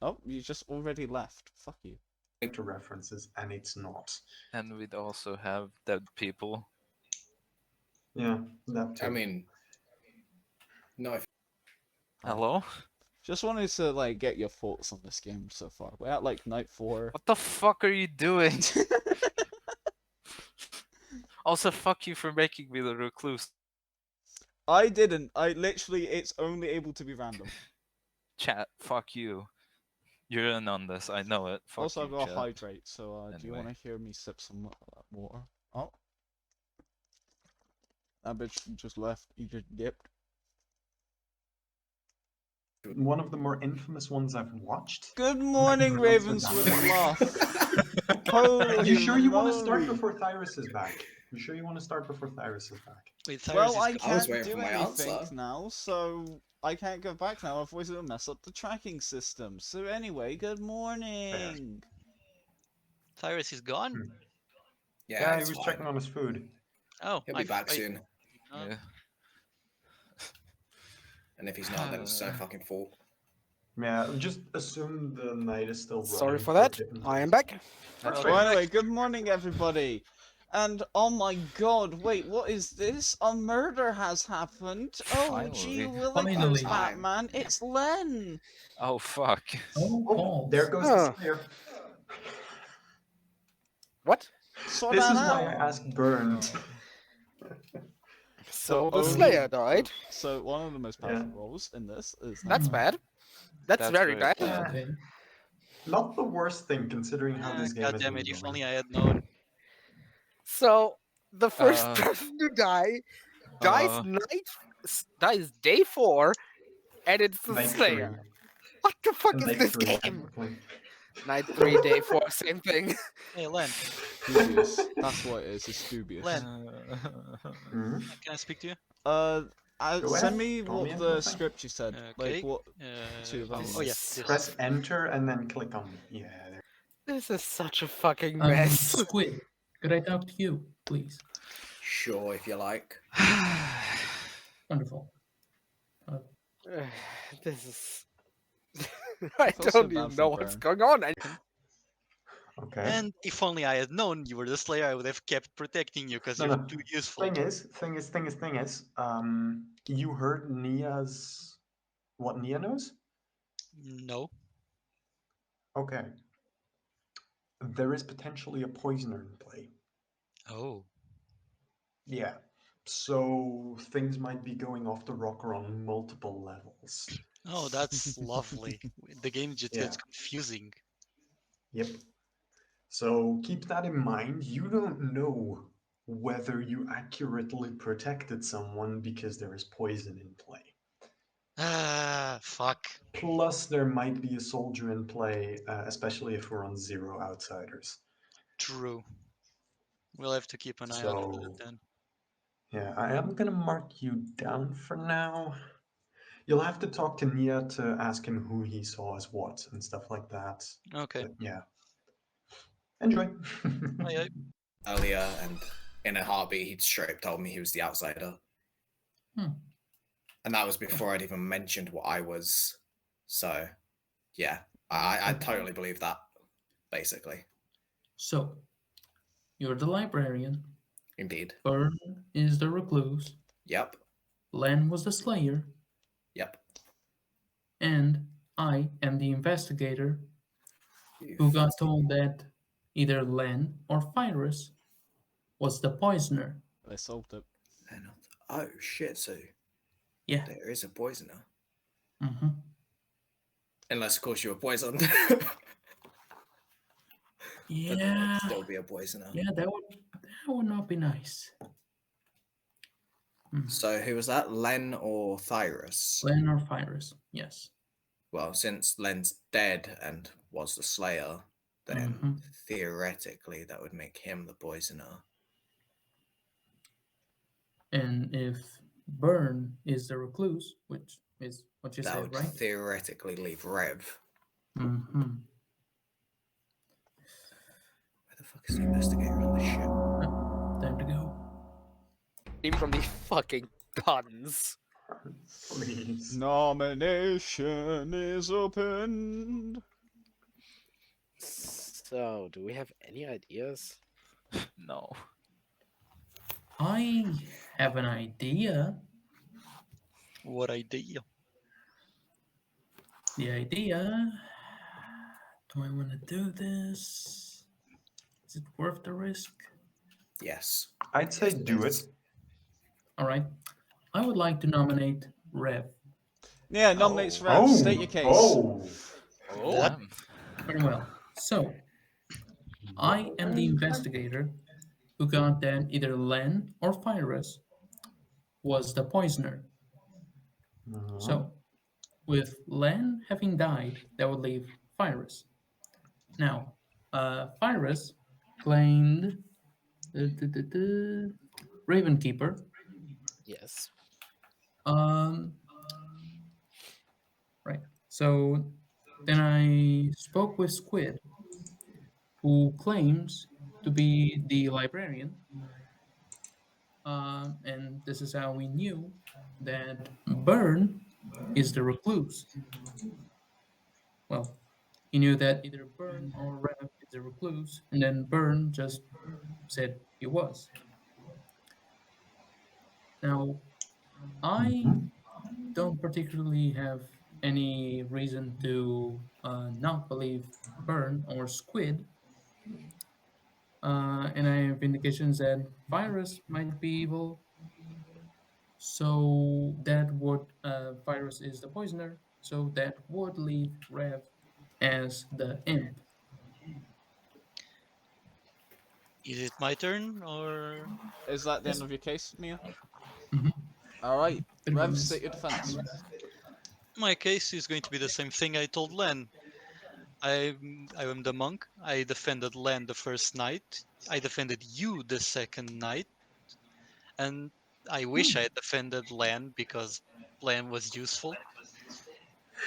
Oh, you just already left. Fuck you. to references, and it's not. And we'd also have dead people. Yeah, that too. I mean, no. Hello? Just wanted to like get your thoughts on this game so far. We're at like night 4. What the fuck are you doing? Also, fuck you for making me the recluse. I didn't. I literally, it's only able to be random. Chat, fuck you. You're in on this, I know it. Fuck Also, you, I've got to chat. hydrate, so do you want Anyway. to hear me sip some water? Oh. That bitch just left. He just dipped. One of the more infamous ones I've watched. Good morning, Ravens with Fluff. Holy You sure you want to start moly. before Thyrus is back? You sure you want to start before Thyrus is back? Wait, Thyrus Well, is I gone. I was can't waiting do for my anything answer. now, so I can't go back now, otherwise it'll mess up the tracking system. So anyway, good morning. Thyrus is gone? Hmm. Yeah, he it's was fine. checking on his food. Oh, He'll be back soon. Yeah. And if he's not, then it's no fucking fault. Yeah, just assume the night is still running. Sorry for that. different I am reasons. back. Perfect. Well, anyway, good morning, everybody. And oh my god, wait, what is this? A murder has happened. Oh, gee Finally. willikers, Finally. Batman, it's Len. Oh, fuck. Oh, Oh, balls. there goes Huh. the Slayer. What? Sort This that is why I out. asked Burn. So the only- Slayer died. So one of the most powerful Yeah. roles in this is That's bad. That's very bad. bad. Okay. Not the worst thing considering how this game God has damn been it, if going. only I had known. So the first Uh, person to die dies dies day 4, and it's the Night Slayer. 3. What the fuck And is night this 3, game? technically. Night 3, day 4, same thing. Hey, Len, dubious. That's what it is, it's dubious. Len. Mhm. Can I speak to you? Go Send ahead, me call me what in the the thing. script you said. Okay. Like what? Uh, Two of them. oh yeah, this. Press enter and then click on. Yeah, there. This is such a fucking mess. Squid, could I talk to you, please? Sure, if you like. Wonderful. This is. I feel so don't bad even for know what's Burn. going on. Okay. And if only I had known you were the Slayer, I would have kept protecting you because No, you're no. too useful. Thing is, you heard Nia's what Nia knows? No. Okay. There is potentially a poisoner in play. Oh. Yeah. So things might be going off the rocker on multiple levels. Oh, that's lovely. The game just gets Yeah. confusing. Yep. So keep that in mind. You don't know whether you accurately protected someone because there is poison in play. Ah, fuck. Plus, there might be a soldier in play, especially if we're on 0 outsiders. True. We'll have to keep an eye out for that So, then. yeah, I am going to mark you down for now. You'll have to talk to Nia to ask him who he saw as what and stuff like that. Okay. But yeah. Enjoy. Aye, aye. Earlier, and in a heartbeat, he'd straight up told me he was the outsider. Hmm. And that was before I'd even mentioned what I was. So, yeah, I totally believe that, basically. So, you're the librarian. Indeed. Burn is the recluse. Yep. Len was the Slayer. Yep. And I am the investigator You who got told that either Len or Thyrus was the poisoner. They solved it. Oh, shit, so Yeah. there is a poisoner. Mm-hmm. Unless, of course, you were poisoned. But there Yeah. would still be a poisoner. Yeah, that would not be nice. So who was that? Len or Thyrus? Len or Thyrus, yes. Well, since Len's dead and was the Slayer, then theoretically that would make him the poisoner. And if Burn is the recluse, which is what you That said, would right? theoretically leave Rev. Mm-hmm. Where the fuck is the investigator on this ship? Time to go. Even from these fucking puns. Please. Nomination is opened. So So, do we have any ideas? No. I have an idea. What idea? The idea. Do I want to do this? Is it worth the risk? Yes. I'd say Yes, do it. is. All right. I would like to nominate Rev. Yeah, nominates Oh. Rev. State your case. Oh. Oh, Damn. Very well. So, I am the investigator who got that either Len or Thyrus was the poisoner. So, with Len having died, that would leave Thyrus. Now, Thyrus claimed Ravenkeeper. yes. Right. So then I spoke with Squid, who claims to be the librarian. And this is how we knew that Burn is the recluse. Well, he knew that either Burn or Rev is the recluse, and then Burn just said he was. Now, I don't particularly have any reason to not believe Burn or Squid, and I have indications that Virus might be evil. So that would Virus is the poisoner. So that would leave Rev as the imp. Is it my turn or? Is that the Yes. end of your case, Mia? Mhm. Alright. Pretty Rev, much. state your defense. My case is going to be the same thing I told Len. I am the monk. I defended Len the first night. I defended you the second night. And I wish I had defended Len because Len was useful.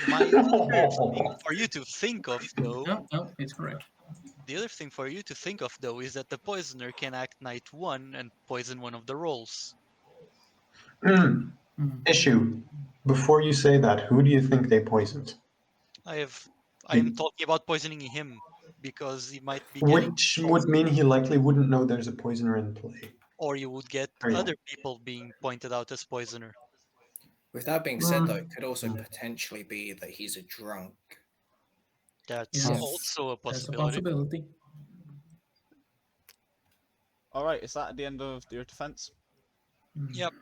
My other thing for you to think of, though, No, it's correct. the other thing for you to think of, though, is that the poisoner can act night one and poison one of the rolls. Mm. Issue. Before you say that, who do you think they poisoned? I am talking about poisoning him because he might be getting Which rolls, would mean he likely wouldn't know there's a poisoner in play. or you would get Carry on. other people being pointed out as poisoner. With that being said, though, it could also potentially be that he's a drunk. That's Yes. also a That's a possibility. possibility. Alright, is that the end of your defense? Mm. Yep.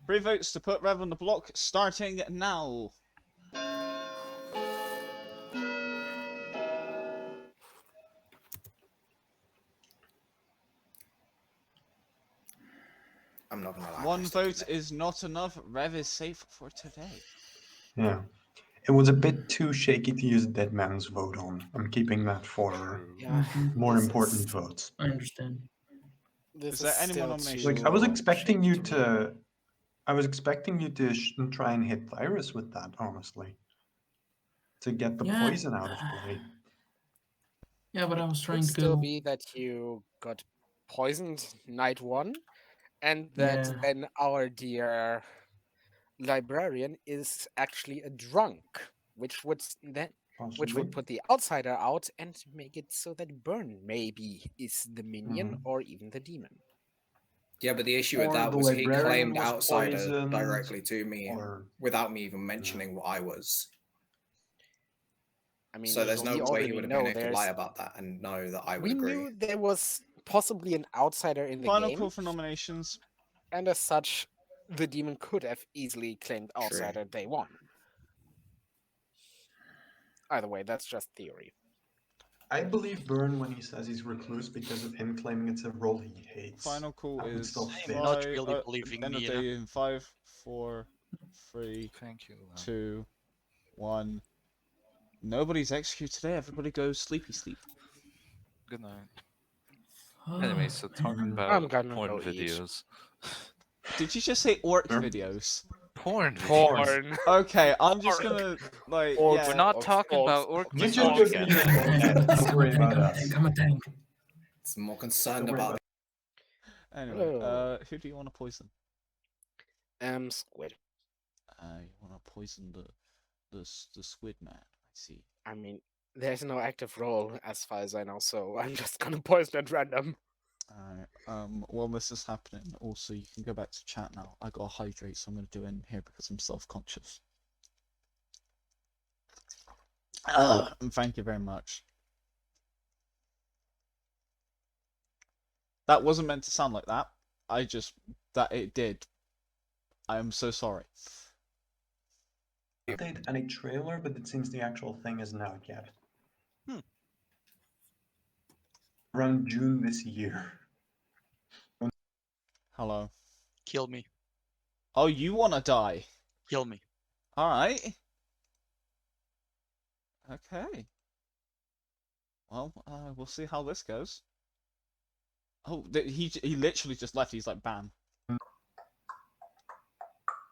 3 votes to put Rev on the block, starting now. I'm not gonna lie. 1 I still vote think is not enough. Rev is safe for today. Yeah. It was a bit too shaky to use a dead man's vote on. I'm keeping that for Yeah. Mhm. more this important is- votes. I understand. This Is there any more still nominations? Like I was too expecting you shaky me. to, I was expecting you to try and hit Thyrus with that, honestly, to get the Yeah. poison out of play. Yeah, but I was trying Could to still go. be that you got poisoned night one, and that Yeah. then our dear librarian is actually a drunk, which would Possibly. put the outsider out and make it so that Burn maybe is the minion or even the demon. Yeah, but the issue with Or that the was he librarian claimed was outsider poisoned, directly to me or without me even mentioning what I was. I mean, So there's no we way already he would have been know able to there's. lie about that and know that I would We agree. knew there was possibly an outsider in the Final game, call for nominations. and as such, the demon could have easily claimed outsider day one. Either way, that's just theory. I believe Burn when he says he's recluse because of him claiming it's a role he hates. Final call That would is still I'm fit. not really believing end of Mia. day in 5, 4, 3, Thank you. 2, 1. Nobody's executed today. Everybody goes sleepy sleep. Good night. Anyway, so talking man. I'm about gonna porn go eat. videos. Did you just say orc Sure. videos? Porn videos. Porn. Okay, I'm just Orc. gonna like Orcs. yeah. We're not Orcs, talking orcs. about orc You just videos give yet. me your vote. Don't worry about us. I'm a tank. It's more concerned Don't worry about Anyway, Hello. who do you want to poison? Squid. You want to poison the squid man? I see. I mean, There's no active role as far as I know, so I'm just gonna poison at random. Alright, while this is happening, also you can go back to chat now. I gotta hydrate, so I'm gonna do it in here because I'm self-conscious. And thank you very much. That wasn't meant to sound like that. That it did. I am so sorry. Update and a trailer, but it seems the actual thing isn't out yet. Around June this year. Hello. Kill me. Oh, you wanna die? Kill me. Alright. Okay. Well, we'll see how this goes. Oh, he literally just left. He's like, bam. I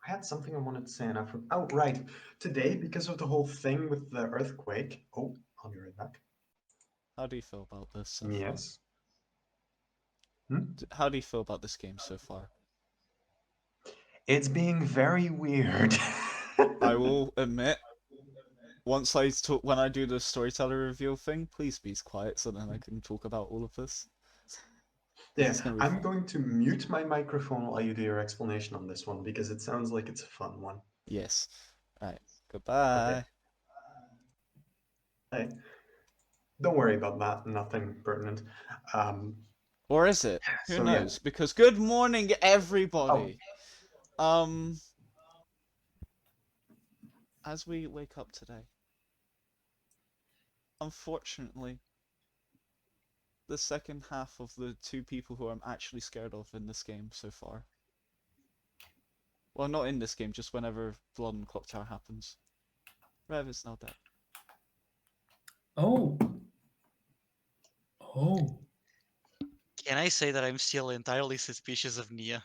had something I wanted to say, and I forgot. Oh, right. Today, because of the whole thing with the earthquake. Oh, I'll be right back. How do you feel about this so Yes. far? How do you feel about this game so far? It's being very weird. I will admit, once when I do the storyteller reveal thing, please be quiet so then I can talk about all of this. Yeah, It's gonna be I'm fun. going to mute my microphone while you do your explanation on this one because it sounds like it's a fun one. Yes. Right. Goodbye. Hey, don't worry about that. Nothing pertinent. Or is it? Who So, yeah. knows? Because good morning, everybody. As we wake up today, unfortunately, the second half of the two people who I'm actually scared of in this game so far. Well, not in this game, just whenever Blood and Clocktower happens. Rev is now dead. Oh. Oh. Can I say that I'm still entirely suspicious of Nia?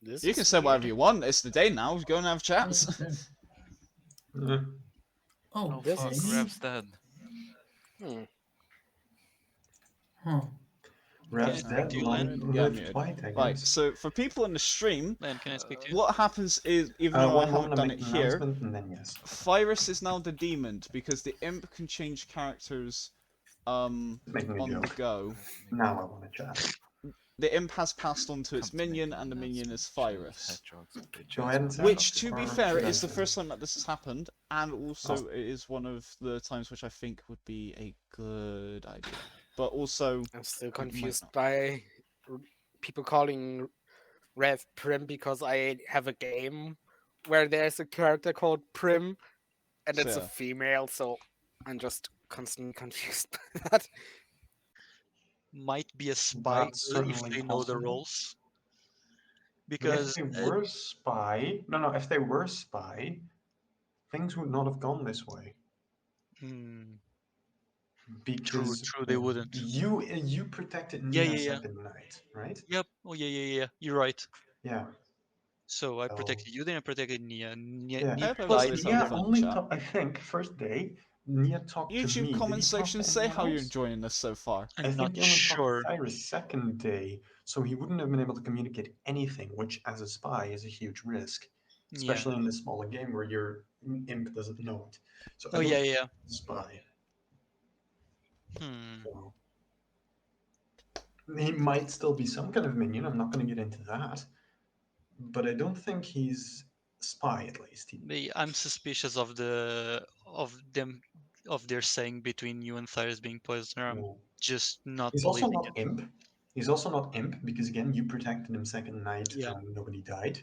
This You is can say whatever weird. you want. It's the day now. Go and have chats. Okay. eh, Oh, this Fuck, is- Rev's dead. Huh. Rev's Can I dead, do long land? Yeah, lived muted. white, I Right, guess. so for people in the stream, Len, can I speak to you? what happens is, even though I Well, haven't I'm done gonna it make an here, announcement and then yes. Thyrus is now the demon because the imp can change characters Making a on the joke. go. Now I want to chat. The imp has passed on to its Come to minion, make and the minion is announcements, Thyrus. hedgehogs and bitches. Go ahead and say Which, it, to be or fair, should I is the say first time that this has happened, and also it is one of the times which I think would be a good idea. But also, I'm still might confused not. by people calling Rev Prim because I have a game where there's a character called Prim and it's a Yeah. female, so I'm just constantly confused by that. Might be a spy That's if certainly they know the possible. roles. But Because if they were spy, if they were spy, things would not have gone this way. hmm, Because true, they wouldn't. you protected Yeah, Nia yeah, yeah. second night, right? Yep. Oh, yeah. You're right. Yeah. So I So, protected you, then I protected Nia. Nia, yeah. Nia Everyone's Plus, died. always having Nia fun in only chat. talked. I think first day, Nia talked to YouTube me. comment Did he talk section, to say anyone how you're else? enjoying this so far. I I'm think not he only sure. talked to Thyrus second day, so he wouldn't have been able to communicate anything, which, as a spy, is a huge risk, Yeah. especially in this smaller game where your imp doesn't know it. So I Oh, don't yeah, think yeah. he's a spy. Hmm. So he might still be some kind of minion. I'm not going to get into that, but I don't think he's a spy. At least I'm suspicious of their saying between you and Thyrus being poisoner. I'm Well, just not he's also believing not it. imp. He's also not imp because again, you protected him second night Yeah. and nobody died,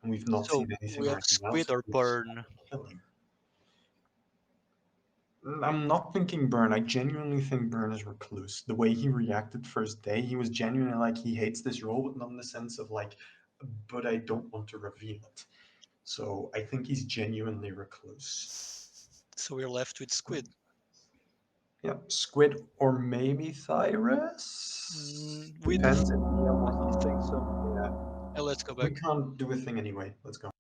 and we've not So seen anything we or are anyone else Squid or who's Burn. killing. I'm not thinking Burn. I genuinely think Burn is recluse. The way he reacted first day, he was genuinely like he hates this role, but not in the sense of like, but I don't want to reveal it. So I think he's genuinely recluse. So we're left with Squid. Yeah, Squid or maybe Thyrus. We Depends. I think so. Yeah, Let's go we back. can't do a thing anyway. Let's go.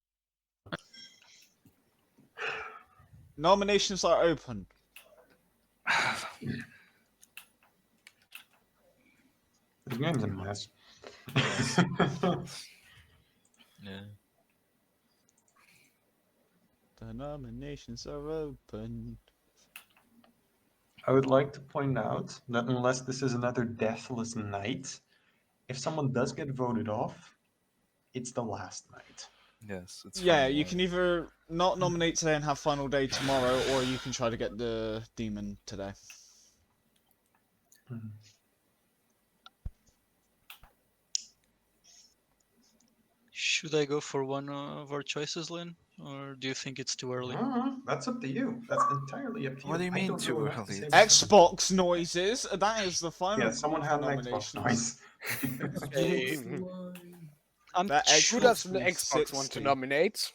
Nominations are open. The game's a mess. Yeah. The nominations are open. I would like to point out that unless this is another deathless night, if someone does get voted off, it's the last night. Yes, it's Yeah, fine. you can either not nominate today and have final day tomorrow, or you can try to get the demon today. Mhm. Should I go for one of our choices, Lynn? Or do you think it's too early? That's up to you. That's entirely up to you. What do you I mean don't know too enough to early? say It's- Xbox noises. That is the final. Yeah, someone group had of an Xbox nominations. noise. Hey, I'm That Who sure. does the Xbox want to 360. nominate?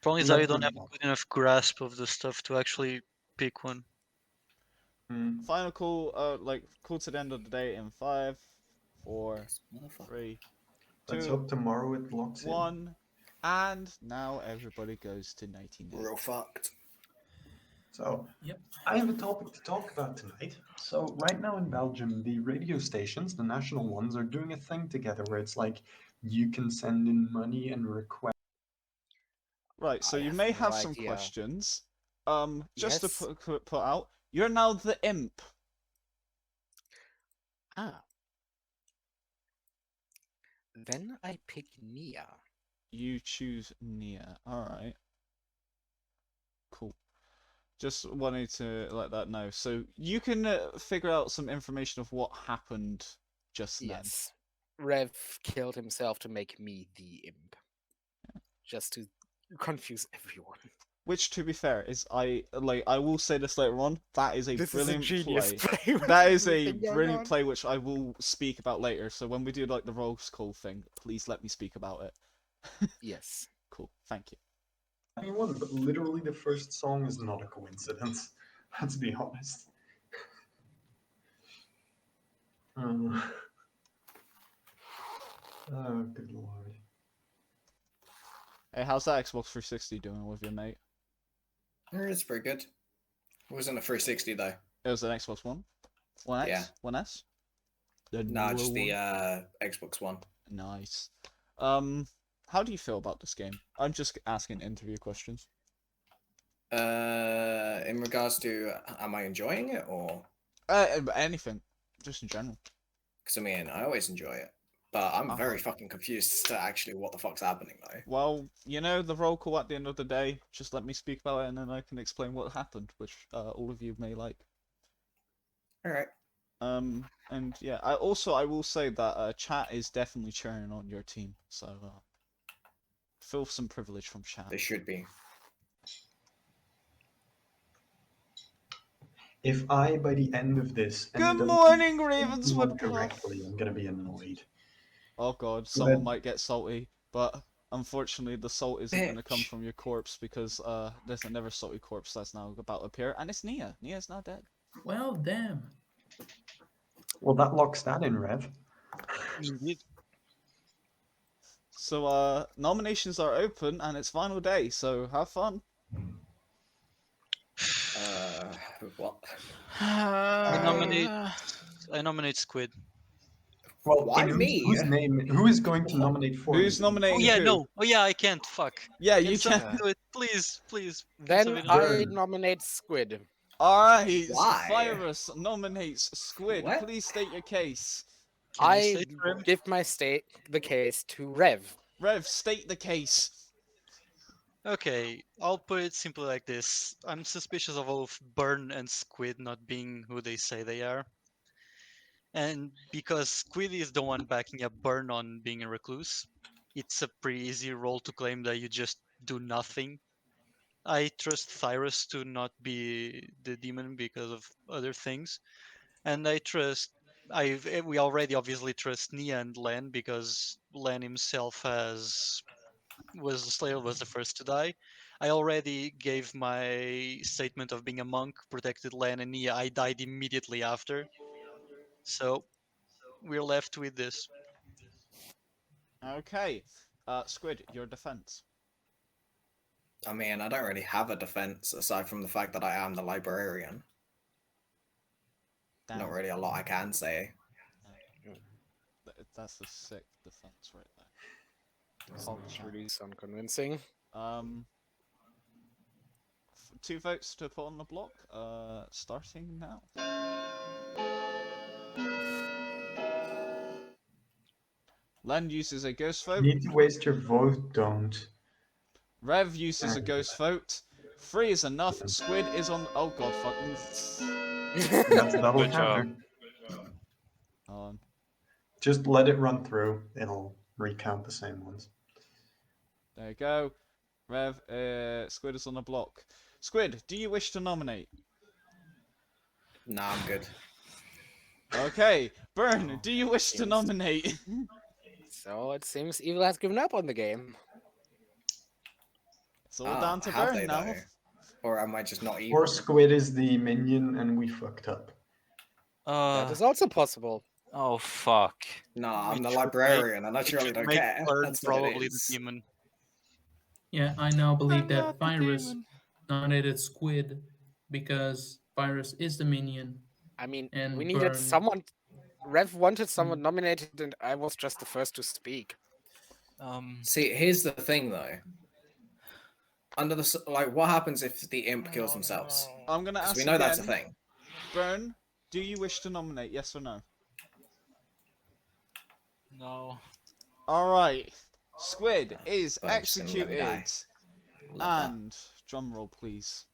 Problem is Not I don't good have a enough. good enough grasp of the stuff to actually pick one. Mm. Final call, call to the end of the day in 5, 4, 3, Let's 2, hope tomorrow it locks in. 1, and now everybody goes to 99. We're all fucked. So, Yep. I have a topic to talk about tonight. So, right now in Belgium, the radio stations, the national ones, are doing a thing together where it's like you can send in money and request. Right, so I you have may no have some idea. questions. Just Yes. to put out, you're now the imp. Ah. Then I pick Nia. You choose Nia. Alright. Cool. Just wanted to let that know. So you can figure out some information of what happened just then. Yes. Rev killed himself to make me the imp. Just to confuse everyone. Which, to be fair, is I will say this later on. That is a This brilliant is a genius play. play. with That is a everything going brilliant on. play, which I will speak about later. So when we do like the roll call thing, please let me speak about it. Yes. Cool. Thank you. Anyone, but literally the first song is not a coincidence. Let's be honest. Oh, good lord. Hey, how's that Xbox 360 doing with you, mate? It's pretty good. It wasn't a 360 though. It was an Xbox One, One X, Yeah. One S. The No, newer just the one? Xbox One. Nice. How do you feel about this game? I'm just asking interview questions. In regards to, am I enjoying it or? Anything, just in general. Because I mean, I always enjoy it, but I'm very Uh-huh. fucking confused as to actually what the fuck's happening though. Well, you know, the roll call at the end of the day, just let me speak about it and then I can explain what happened, which all of you may like. All right. And yeah, I will say that chat is definitely cheering on your team, so feel some privilege from chat. They should be. If I, by the end of this, Good ended up morning, doing Ravenswood one correctly, I'm gonna be annoyed. Oh god, Go someone ahead. might get salty, but unfortunately the salt isn't going to come Bitch. from your corpse because there's another salty corpse that's now about to appear, and it's Nia. Nia's not dead. Well, damn. Well, that locks that in, Rev. Indeed. So nominations are open and it's final day, so have fun. What? I nominate Squid. Well, Why in me? whose name? Who is going to nominate for Who's you? nominating Oh yeah, who? no. Oh yeah, I can't. Fuck. Yeah, Can you someone can. do it, please, please. Can Then somebody I nominate- nominate Squid. Alright, Why? Thyrus nominates Squid. What? Please state your case. Can you I say it for him? give my the case to Rev. Rev, state the case. Okay, I'll put it simply like this. I'm suspicious of both Burn and Squid not being who they say they are. And because Squid is the one backing up Burn on being a recluse, it's a pretty easy role to claim that you just do nothing. I trust Thyrus to not be the demon because of other things. And we already obviously trust Nia and Len because Len himself was the first to die. I already gave my statement of being a monk, protected Len and Nia. I died immediately after. So we're left with this. Okay. Squid, your defense. I mean, I don't really have a defense aside from the fact that I am the librarian. Damn. Not really a lot I can say. That's a sick defense right there. Sounds really unconvincing. 2 votes to put on the block. Starting now. Len uses a ghost You vote. need to waste your vote, don't. Rev uses a ghost vote. 3 is enough. Squid is on. Oh god, fucking. That's double Good job. counter. Just let it run through. It'll recount the same ones. There you go. Rev, Squid is on the block. Squid, do you wish to nominate? Nah, I'm good. Okay. Burn, do you wish to Yes. nominate? So it seems Evil has given up on the game. It's all down to have Burn they, now. though? Or am I just not Or evil? Squid is the minion and we fucked up. That is also possible. Oh fuck. Nah, I'm the Which would librarian and I Which truly would don't make care. Burn That's what it probably the is. demon. Yeah, I now believe I'm that not the Thyrus demon. nominated Squid because Thyrus is the minion. I mean, And we needed Burn. someone. Rev wanted someone nominated, and I was just the first to speak. See, here's the thing though. Under the what happens if the imp kills themselves? I'm gonna Because ask we know again. that's a thing. Burn, do you wish to nominate? Yes or no? No. Alright. Squid is Burn, just gonna let me die. executed. Love that. And drumroll, please.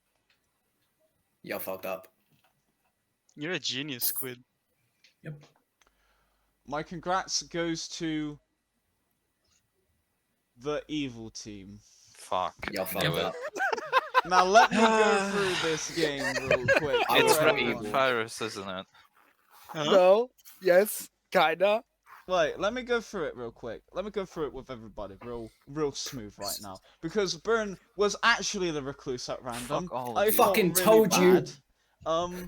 You're fucked up. You're a genius, Squid. Yep. My congrats goes to the evil team. Fuck. You're Knew fucked it. up. Now let me go through this game real quick. It's for really everyone. Thyrus, isn't it? Huh? No. Yes. Kinda. Right, let me go through it real quick. Let me go through it with everybody real smooth right now. Because Burn was actually the recluse at random. Fuck all of I you. felt Fucking really told you. bad.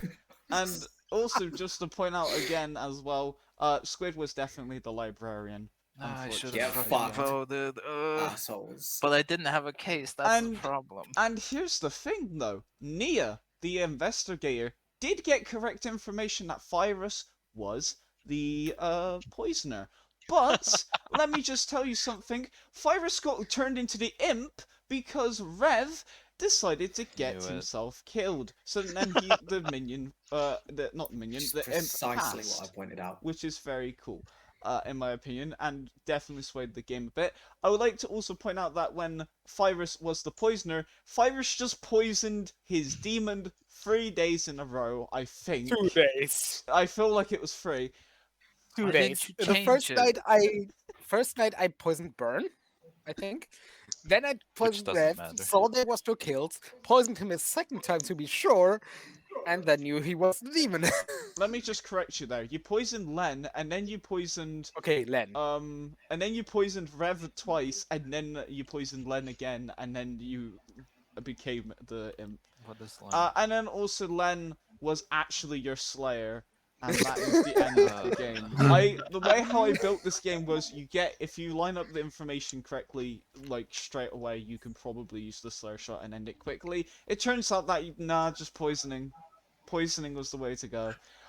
And also just to point out again as well, Squid was definitely the librarian. I should unfortunately. have Yeah, fucking fucked. voted. Assholes. But I didn't have a case. That's the And- problem. And here's the thing though, Nia, the investigator, did get correct information that Thyrus was the poisoner. But let me just tell you something. Thyrus got turned into the imp because Rev decided to get Knew it. himself killed. So then he, the minion, not the minion, the imp Precisely passed, what I pointed out. which is very cool. In my opinion, and definitely swayed the game a bit. I would like to also point out that when Thyrus was the poisoner, Thyrus just poisoned his demon 3 days in a row, I think. 2 days. I feel like it was 3. 2 Why days. didn't you The change it? first night I poisoned Burn, I think. Then I poisoned doesn't Rev, matter. saw there was 2 kills, poisoned him a second time to be sure, and then knew he was the demon. Let me just correct you there. You poisoned Len, and then you poisoned Okay, Len. and then you poisoned Rev twice, and then you poisoned Len again, and then you became the imp. What is line? And then also Len was actually your slayer, and that is the end of the game. The way how I built this game was if you line up the information correctly, like straight away, you can probably use the slayer shot and end it quickly. It turns out that just poisoning was the way to go.